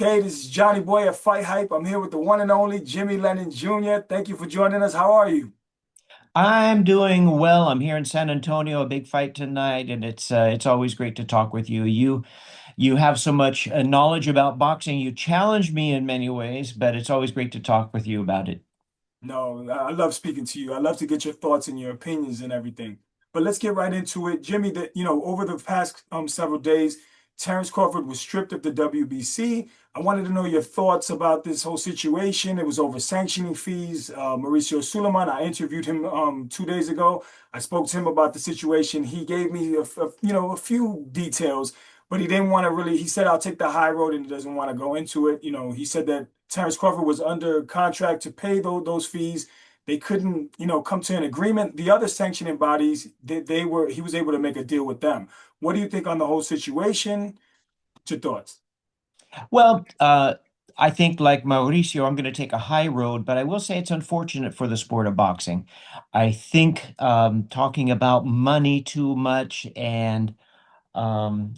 Okay, this is Johnny Boy at Fight Hype. I'm here with the one and only Jimmy Lennon Jr. Thank you for joining us. How are you? I'm doing well. I'm here in San Antonio, a big fight tonight, and it's always great to talk with you. You have so much knowledge about boxing. You challenge me in many ways, but it's always great to talk with you about it. No, I love speaking to you. I love to get your thoughts and your opinions and everything. But let's get right into it. Jimmy, over the past several days, Terrence Crawford was stripped of the WBC. I wanted to know your thoughts about this whole situation. It was over sanctioning fees. Mauricio Suleiman, I interviewed him 2 days ago. I spoke to him about the situation. He gave me a few details, but he didn't want to really. He said, "I'll take the high road," and he doesn't want to go into it. He said that Terrence Crawford was under contract to pay those fees. They couldn't, come to an agreement. The other sanctioning bodies, he was able to make a deal with them. What do you think on the whole situation? What's your thoughts? Well, I think like Mauricio, I'm going to take a high road, but I will say it's unfortunate for the sport of boxing. I think talking about money too much and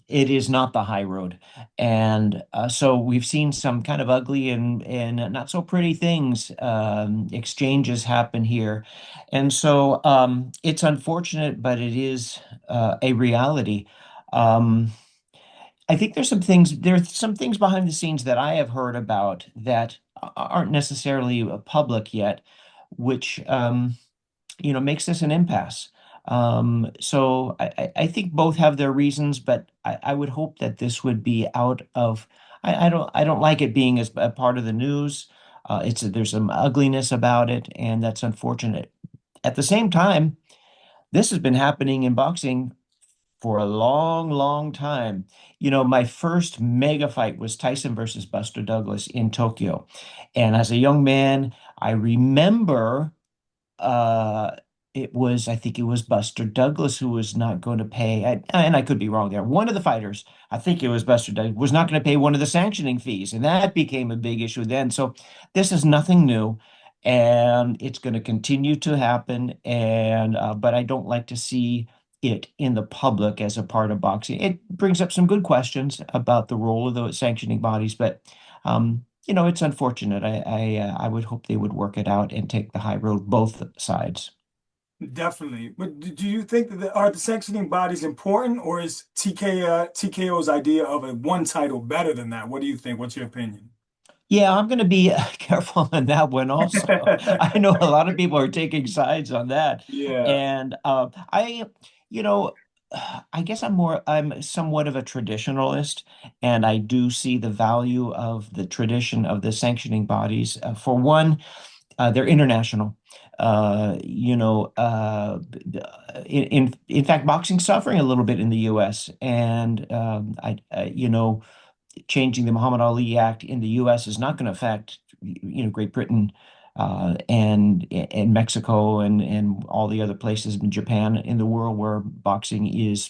it is not the high road. And so we've seen some kind of ugly and not so pretty things, exchanges happen here. And so it's unfortunate, but it is a reality. Um, I think there's some things behind the scenes that I have heard about that aren't necessarily public yet, which makes this an impasse. So I think both have their reasons, but I would hope that this would be out of. I don't like it being as a part of the news. There's some ugliness about it, and that's unfortunate. At the same time, this has been happening in boxing for a long, long time. My first mega fight was Tyson versus Buster Douglas in Tokyo, and as a young man, I remember uh I think it was Buster Douglas who was not going to pay, and I could be wrong there. One of the fighters, I think it was Buster Douglas, was not going to pay one of the sanctioning fees, and that became a big issue then. So this is nothing new, and it's going to continue to happen. And but I don't like to see it in the public as a part of boxing. It brings up some good questions about the role of the sanctioning bodies, but it's unfortunate. I would hope they would work it out and take the high road, both sides. Definitely. But do you think that are the sanctioning bodies important, or is TKO's idea of a one title better than that? What do you think? What's your opinion? Yeah, I'm going to be careful on that one also. I know a lot of people are taking sides on that. Yeah. And you know, I guess I'm somewhat of a traditionalist, and I do see the value of the tradition of the sanctioning bodies. For one, they're international. In fact, boxing's suffering a little bit in the U.S. and changing the Muhammad Ali Act in the U.S. is not going to affect Great Britain and Mexico and all the other places in Japan in the world where boxing is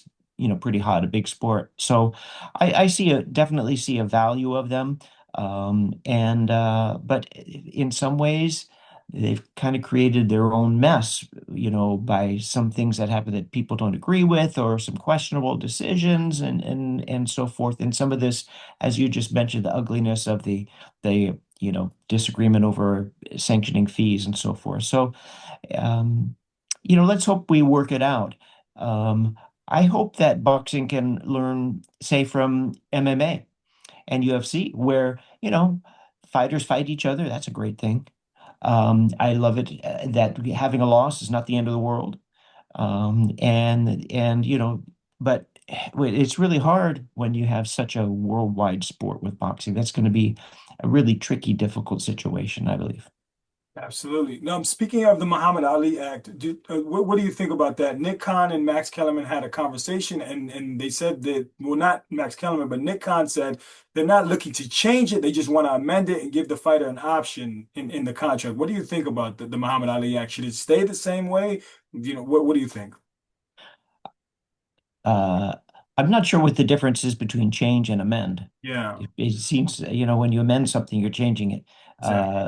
pretty hot, a big sport. So I definitely see a value of them. And but in some ways they've kind of created their own mess, by some things that happen that people don't agree with or some questionable decisions and so forth. And some of this, as you just mentioned, the ugliness of the disagreement over sanctioning fees and so forth. So um, let's hope we work it out. Um, I hope that boxing can learn, say, from MMA and UFC, where, fighters fight each other. That's a great thing. I love it that having a loss is not the end of the world. And but it's really hard when you have such a worldwide sport with boxing. That's going to be a really tricky, difficult situation, I believe. Absolutely. Now, speaking of the Muhammad Ali Act, what do you think about that? Nick Khan and Max Kellerman had a conversation, and they said that, well, not Max Kellerman, but Nick Khan said they're not looking to change it. They just want to amend it and give the fighter an option in the contract. What do you think about the Muhammad Ali Act? Should it stay the same way? What do you think? Uh, I'm not sure what the difference is between change and amend. Yeah. It seems, when you amend something, you're changing it. Exactly.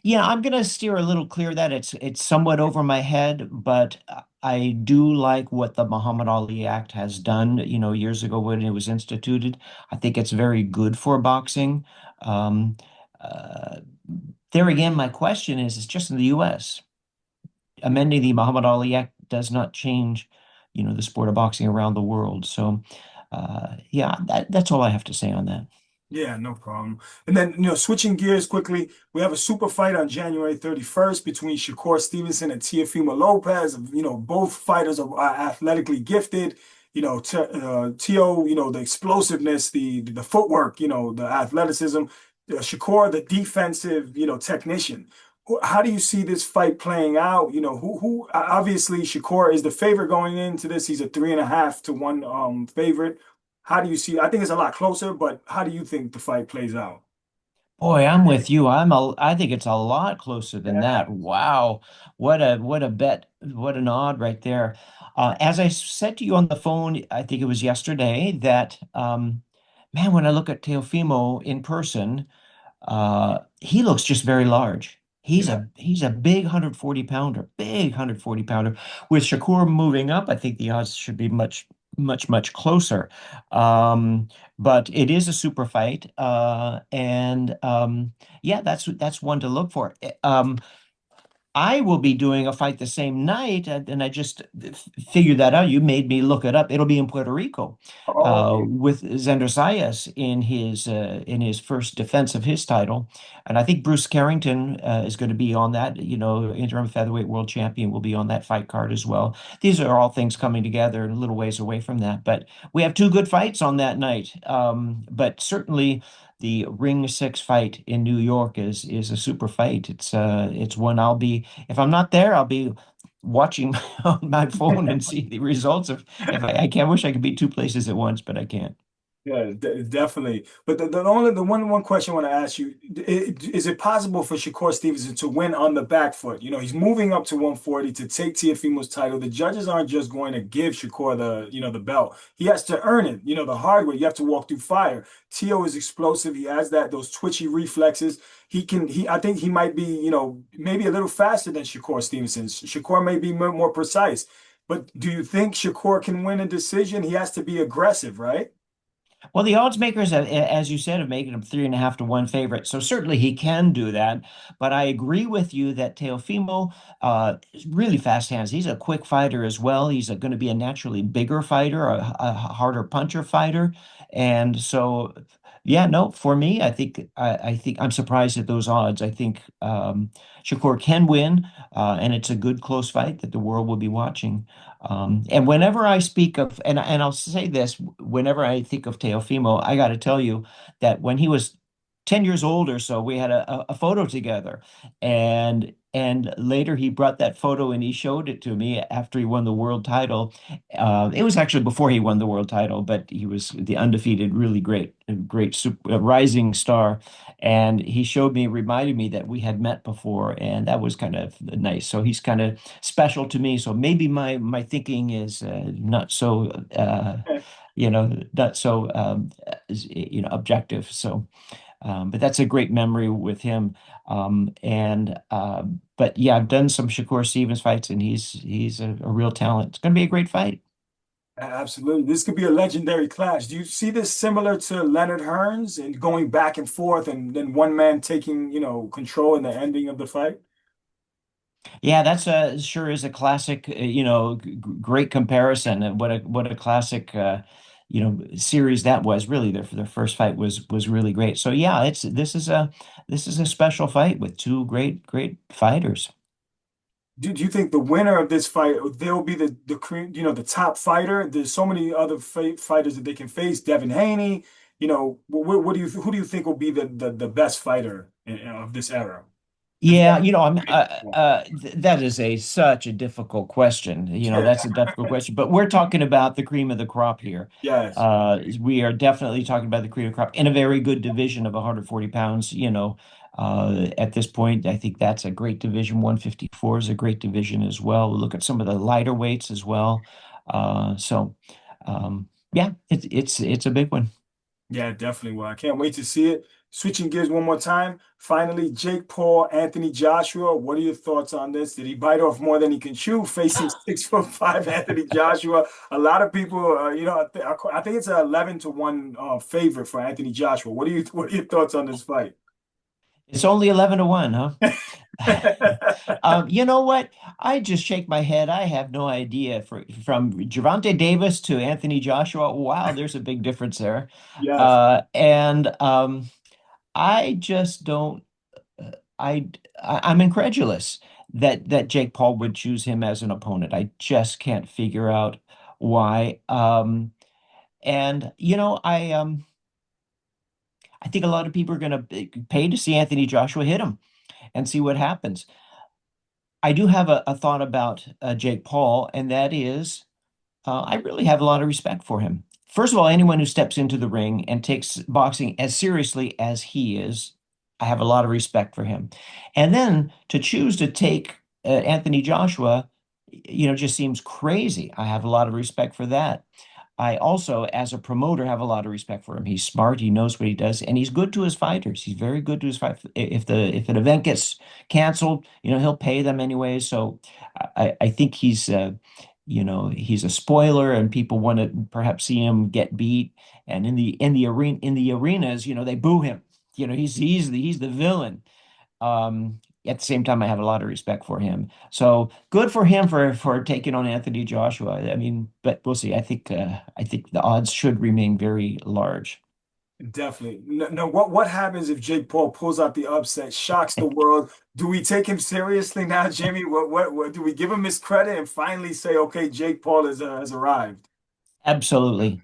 Yeah, I'm gonna steer a little clear of that. It's somewhat over my head, but I do like what the Muhammad Ali Act has done, years ago when it was instituted. I think it's very good for boxing. Um, uh, there again, my question is, it's just in the US. Amending the Muhammad Ali Act does not change, the sport of boxing around the world. So, yeah, that's all I have to say on that. Yeah, no problem. And then, switching gears quickly, we have a super fight on January 31st between Shakur Stevenson and Teofimo Lopez. Both fighters are athletically gifted. Teo, the explosiveness, the footwork, the athleticism. Shakur, the defensive, technician. How do you see this fight playing out? Obviously Shakur is the favorite going into this. He's a 3.5 to 1 favorite. How do you see? I think it's a lot closer, but how do you think the fight plays out? Boy, I'm with you. I think it's a lot closer than Yeah, that. Wow. What a bet. What an odd right there. As I said to you on the phone, I think it was yesterday that man, when I look at Teofimo in person, he looks just very large. He's yeah. a big 140 pounder, big 140 pounder. With Shakur moving up, I think the odds should be much, much, much closer. Um, but it is a super fight, and yeah, that's one to look for. I will be doing a fight the same night, and I just figured that out. You made me look it up. It'll be in Puerto Rico, Oh, okay. with Xander Zayas in his first defense of his title, and I think Bruce Carrington is going to be on that. Interim featherweight world champion will be on that fight card as well. These are all things coming together a little ways away from that, but we have two good fights on that night. But certainly the Ring 6 fight in New York is a super fight. It's one I'll be if I'm not there, I'll be watching on my phone and see the results of if I can't wish I could be two places at once, but I can't. Yeah, definitely. But the one question I want to ask you is it possible for Shakur Stevenson to win on the back foot? He's moving up to 140 to take Teofimo's title. The judges aren't just going to give Shakur the belt. He has to earn it, the hard way. You have to walk through fire. Teo is explosive. He has those twitchy reflexes. I think he might be, maybe a little faster than Shakur Stevenson. Shakur may be more precise. But do you think Shakur can win a decision? He has to be aggressive, right? Well, the odds makers, as you said, have made him 3.5 to 1 favorite. So certainly he can do that. But I agree with you that Teofimo is really fast hands. He's a quick fighter as well. He's going to be a naturally bigger fighter, a harder puncher fighter. And so, yeah, no, for me, I think I'm surprised at those odds. I think Shakur can win, and it's a good close fight that the world will be watching. And whenever I speak of, and I'll say this, whenever I think of Teofimo, I got to tell you that when he was 10 years old or so, we had a photo together. And later he brought that photo and he showed it to me after he won the world title. It was actually before he won the world title, but he was the undefeated, really great super, rising star. And he showed me, reminded me that we had met before, and that was kind of nice. So he's kind of special to me. So maybe my thinking is not so not so objective. So, but that's a great memory with him. And but yeah, I've done some Shakur Stevens fights, and he's a real talent. It's going to be a great fight. Absolutely. This could be a legendary clash. Do you see this similar to Leonard Hearns and going back and forth and then one man taking, control in the ending of the fight? Yeah, that's a sure is a classic, great comparison. And what a classic, series that was. Really, their first fight was really great. So yeah, it's this is a special fight with two great fighters. Do you think the winner of this fight, they'll be the top fighter? There's so many other fighters that they can face. Devin Haney, who do you think will be the best fighter of this era? Because Yeah, that is such a difficult question. yeah, That's a difficult question. But we're talking about the cream of the crop here. yes. We are definitely talking about the cream of the crop in a very good division of 140 pounds. At this point, I think that's a great division. 154 is a great division as well. Look at some of the lighter weights as well. So, yeah, it's a big one. Yeah, definitely. Well, I can't wait to see it. Switching gears one more time. Finally, Jake Paul, Anthony Joshua. What are your thoughts on this? Did he bite off more than he can chew, facing 6'5" Anthony Joshua? A lot of people, I think it's an 11-1 favorite for Anthony Joshua. What are your thoughts on this fight? It's only 11-1, huh? You know what? I just shake my head. I have no idea. From Gervonta Davis to Anthony Joshua, wow, there's a big difference there. Yes, And I just don't. I'm incredulous that Jake Paul would choose him as an opponent. I just can't figure out why. And I think a lot of people are going to pay to see Anthony Joshua hit him and see what happens. I do have a thought about Jake Paul, and that is I really have a lot of respect for him. First of all, anyone who steps into the ring and takes boxing as seriously as he is, I have a lot of respect for him. And then to choose to take Anthony Joshua, just seems crazy. I have a lot of respect for that. I also, as a promoter, have a lot of respect for him. He's smart, he knows what he does, and he's good to his fighters. He's very good to his fight. If an event gets canceled, he'll pay them anyway. So I think he's a spoiler, and people want to perhaps see him get beat. And in the arenas, they boo him. He's the villain. At the same time, I have a lot of respect for him. So good for him for taking on Anthony Joshua. I mean, but we'll see. I think the odds should remain very large. definitely. No, no, what happens if Jake Paul pulls out the upset, shocks the world? Do we take him seriously now, Jimmy? What do we give him his credit and finally say, okay, Jake Paul has arrived? Absolutely.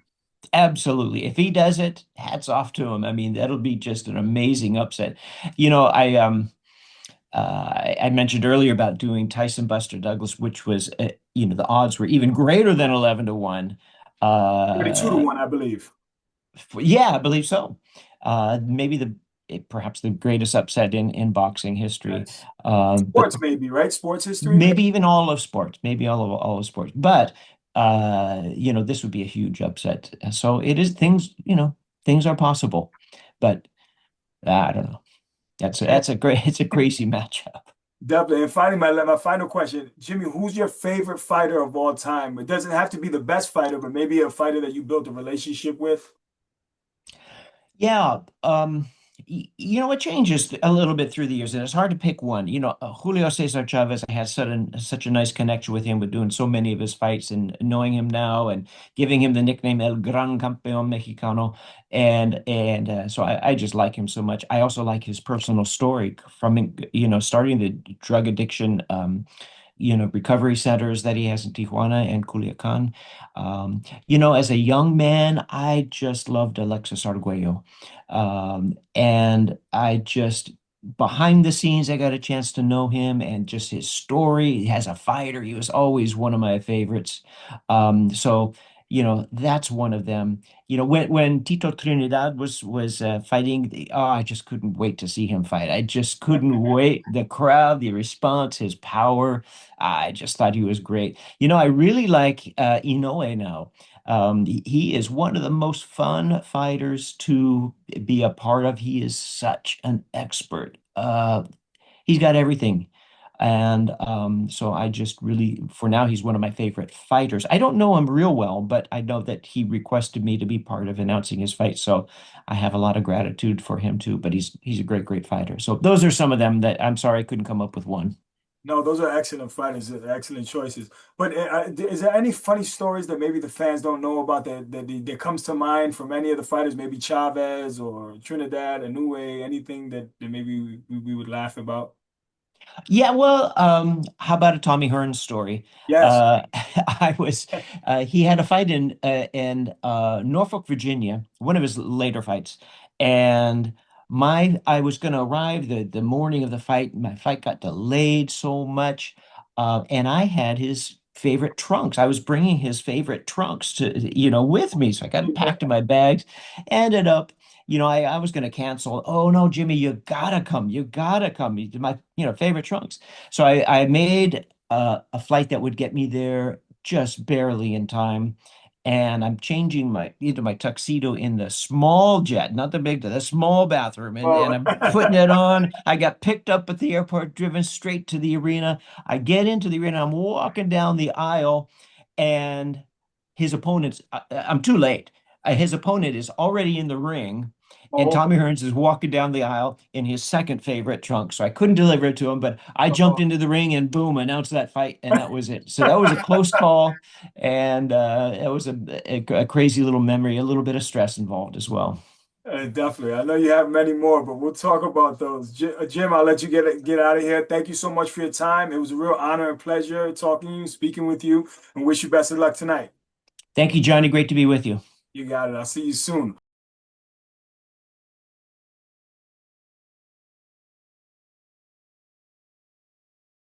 Absolutely. If he does it, hats off to him. I mean, that'll be just an amazing upset. I mentioned earlier about doing Tyson Buster Douglas, which was the odds were even greater than 11-1. 32 to Uh 1, I believe. Yeah, I believe so. Maybe perhaps the greatest upset in boxing history. Yes. But Sports, maybe, right? Sports history, maybe? maybe even all of sports, maybe all of sports. But this would be a huge upset. So it is things are possible. But I don't know. It's a crazy matchup. Definitely. And finally, my final question, Jimmy, who's your favorite fighter of all time? It doesn't have to be the best fighter, but maybe a fighter that you built a relationship with. Yeah, it changes a little bit through the years, and it's hard to pick one. Julio Cesar Chavez, I had such a nice connection with him with doing so many of his fights and knowing him now and giving him the nickname El Gran Campeón Mexicano, and so I just like him so much. I also like his personal story from starting the drug addiction. Recovery centers that he has in Tijuana and Culiacan. As a young man, I just loved Alexis Arguello. And behind the scenes, I got a chance to know him and just his story. As a fighter, he was always one of my favorites. So, that's one of them. When Tito Trinidad was fighting, I just couldn't wait to see him fight. I just couldn't wait. The crowd, the response, his power. I just thought he was great. I really like Inoue now. He is one of the most fun fighters to be a part of. He is such an expert. He's got everything. And so I just really, for now, he's one of my favorite fighters. I don't know him real well, but I know that he requested me to be part of announcing his fight. So I have a lot of gratitude for him too. But he's a great, great fighter. So those are some of them that I'm sorry I couldn't come up with one. No, those are excellent fighters, excellent choices. But is there any funny stories that maybe the fans don't know about that comes to mind from any of the fighters, maybe Chavez or Trinidad, Inoue, anything that maybe we would laugh about? Yeah, well, how about a Tommy Hearns story? Yes. Uh, he had a fight in Norfolk, Virginia, one of his later fights, and I was going to arrive the morning of the fight. My fight got delayed so much, and I had his favorite trunks. I was bringing his favorite trunks with me, so I got it packed in my bags. Ended up I was going to cancel. Oh no, Jimmy, you gotta come. You gotta come. You my, favorite trunks. So I made a flight that would get me there just barely in time. and I'm changing into my tuxedo in the small jet, not the big, the small bathroom, and Oh. I'm putting it on. I got picked up at the airport, driven straight to the arena. I get into the arena, I'm walking down the aisle, and his opponent's, I'm too late. His opponent is already in the ring, and Oh. Tommy Hearns is walking down the aisle in his second favorite trunk. So I couldn't deliver it to him, but I jumped into the ring and boom, announced that fight, and that was it. So that was a close call, and it was a crazy little memory, a little bit of stress involved as well. Definitely. I know you have many more, but we'll talk about those. Jim, I'll let you get out of here. Thank you so much for your time. It was a real honor and pleasure talking to you, speaking with you, and wish you best of luck tonight. Thank you, Johnny. Great to be with you. You got it. I'll see you soon.